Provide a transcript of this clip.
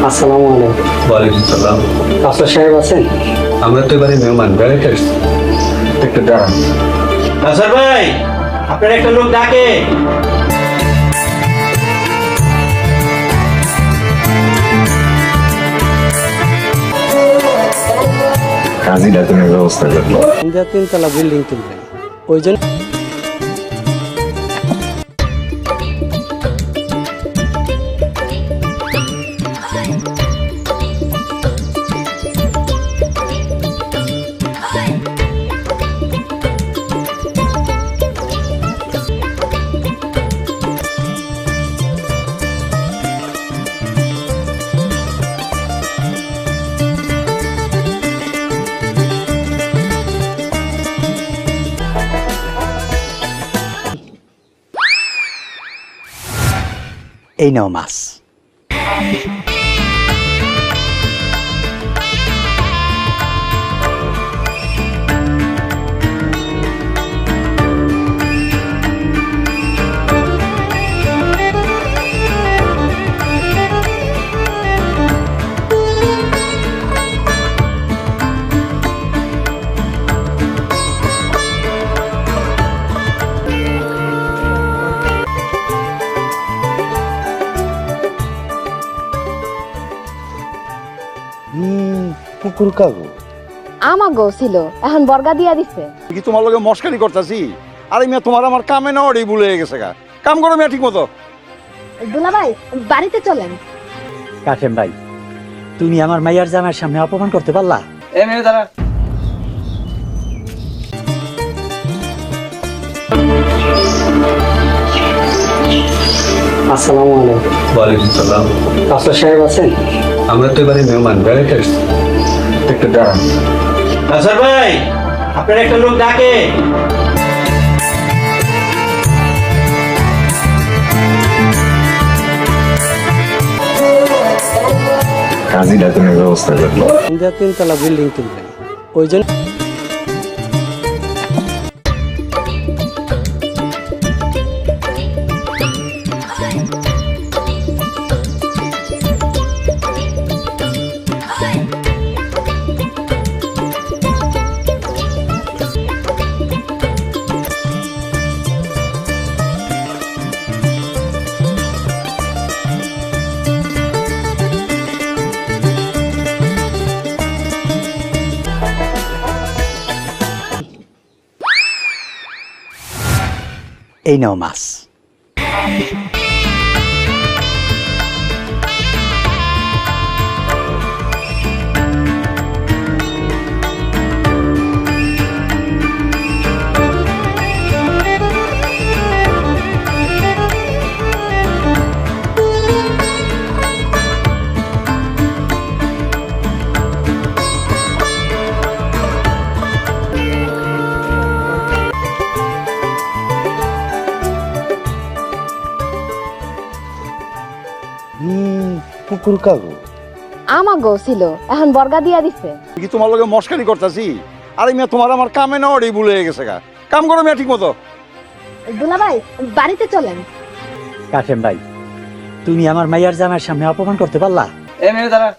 আসসালামু আলাইকুম। ওয়ালাইকুম সালাম। কাসর সাহেব আছেন? আমরা তো এবারে মেহমান বেড়াতে আসছি, একটু দাঁড়ান। কাসর ভাই, আপনার একটা লোক ডাকে। কাজী ডাকুনের ব্যবস্থা করলো। তিনতলা বিল্ডিং তুলবেন, ওই জন্য এই নাও মাছ। পুকুর কাগো আমাগো ছিল, এখন বর্গা দিয়া দিছে। কি তোমার লগে মস্কারি করতেছি? আরে মিয়া তোমার আমার কামে না ওটাই ভুলে গেছে গা। কাম করো মিয়া ঠিক মতো। দুলা ভাই, বাড়িতে চলেন। কাশেম ভাই, তুমি আমার মাইয়ার জামাইয়ের সামনে অপমান করতে পারলা? এ মেয়ে দাঁড়া। আসসালামু আলাইকুম। ওয়ালাইকুম সালাম। কাসর সাহেব আছেন? আমরা তো এবারে মেহমান বেড়াতে আসছি, একটু দাঁড়ান। কাসর ভাই, আপনার একটা লোক ডাকে। কাজী ডাকুনের ব্যবস্থা করলো। তিনতলা বিল্ডিং তুলবেন, ওই জন্য এই নাও মাছ। পুকুর কাগো আমাগো ছিল, এখন বর্গা দিয়া দিছে। কি তোমার লগে মস্কারি করতেছি? আরে মিয়া তোমার আমার কামে না ওটাই ভুলে গেছে গা। কাম করো মিয়া ঠিক মতো। দুলা ভাই, বাড়িতে চলেন। কাশেম ভাই, তুমি আমার মাইয়ার জামাইয়ের সামনে অপমান করতে পারলা? এ মেয়ে দাঁড়া।